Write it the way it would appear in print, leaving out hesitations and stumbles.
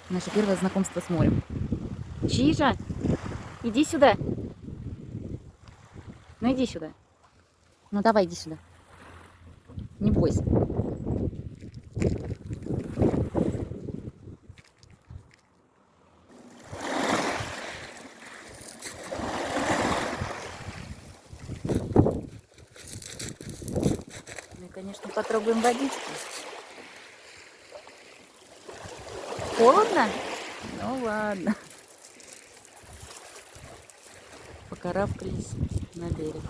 Наше первое знакомство с морем. Чижа, иди сюда. Ну иди сюда. Ну давай, иди сюда. Не бойся. Мы, конечно, попробуем водички. Холодно? Ну ладно. Покарабкались на берег.